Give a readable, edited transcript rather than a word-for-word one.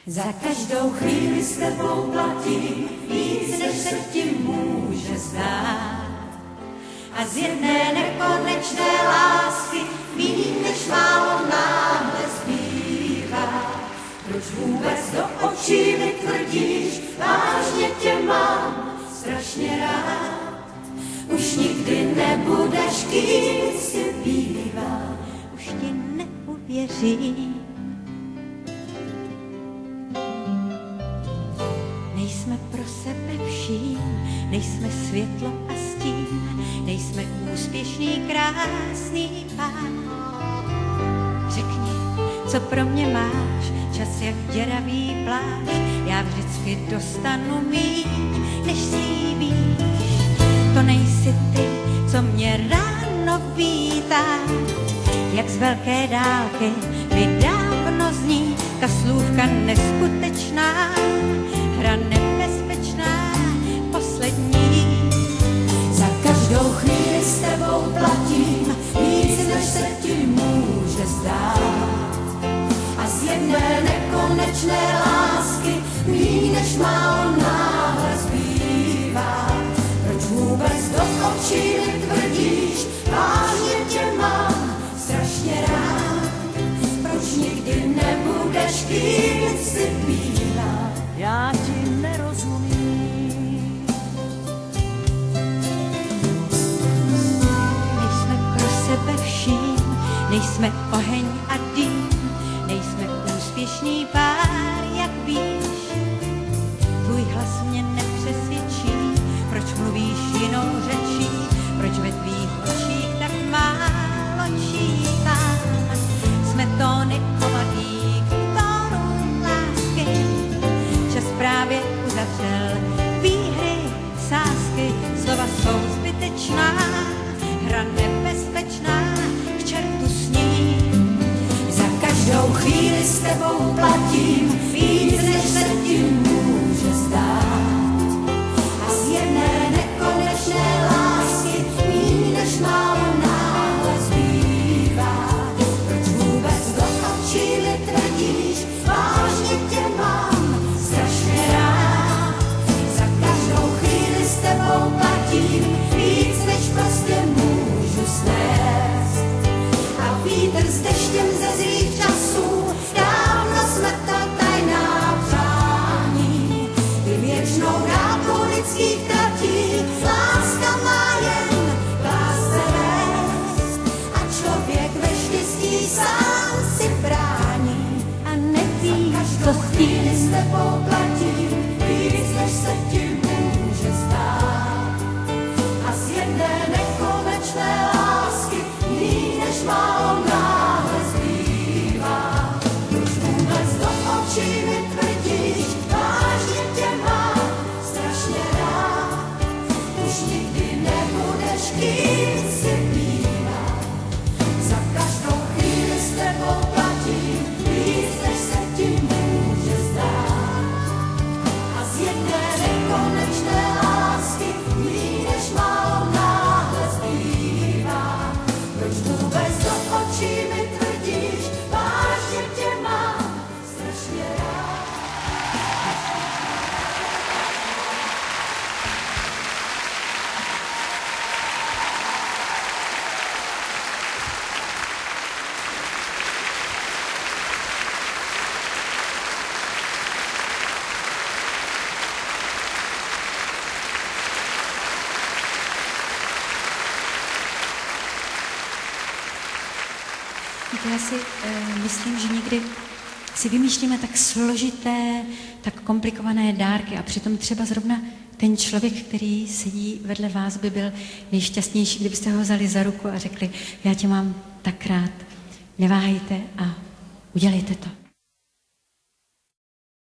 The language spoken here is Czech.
Za každou chvíli s tebou platím víc, než se ti může zdát. A z jedné nekonečné lásky míň, než málo náhle zbývá. Proč vůbec do očí mi tvrdíš, vážně tě mám strašně rád. Už nikdy nebudeš, kým si bývá, už ti neuvěřím. Nejsme pro sebe vším, nejsme světlo a stín, nejsme úspěšný, krásný pár. Řekni, co pro mě máš, čas jak děravý plášť, já vždycky dostanu míň, než slíbíš. To nejsi ty, co mě ráno vítá, jak z velké dálky mi dávno zní ta slůvka neskutečná, hra nebezpečná, poslední. Za každou chvíli s tebou platím víc, než se ti může zdát. A z jedné nekonečné lásky míň, než málo náhle zbývá. Proč vůbec do očí mi tvrdíš, vážně tě mám strašně rád. Proč nikdy nebudeš, kým si bývá, já ti nerozumím. Nejsme pro sebe vším, nejsme oheň a dým, nejsme úspěšný pár, jak víš. Tvůj hlas mě nepřesvědčí, proč mluvíš jinou řečí, proč ve tvých očích tak málo čítám. Jsme tóny ovadí k tónu lásky, čas právě uzavřel výhry, sázky, slova jsou zbytečná, hra nebezpečná, k čertu s ní. Za každou chvíli s tebou platím víc, než se ti může zdát. A z jedné nekonečné lásky míň, než málo náhle zbývá. Proč vůbec do očí mi tvrdíš, vážně tě mám strašně rád. Za každou chvíli s tebou platím víc, než prostě můžu snést. A vítr s deštěm ze zlých časů, dávno jsme to tajná přání. I věčnou dálkou lidských tratí, láska má jen lásce vést. A člověk ve štěstí sám si brání. A neví, co s tím s tebou platím víc, než se ti může zdát. A z jedné nekonečné lásky míň, než málo náhle zbývá. Proč vůbec do očí mi tvrdíš, vážně tě mám strašně rád. Už nikdy nebudeš, kým si bývá. Za každou chvíli s tebou platím víc, než se ti může zdát. A z jedné nekonečné lásky míň, než málo náhle zbývá. Proč vůbec do očí mi tvrdíš, vážně tě mám strašně rád. Já si myslím, že někdy si vymýšlíme tak složité, tak komplikované dárky a přitom třeba zrovna ten člověk, který sedí vedle vás, by byl nejšťastnější, kdybyste ho vzali za ruku a řekli, já tě mám tak rád, neváhejte a udělejte to.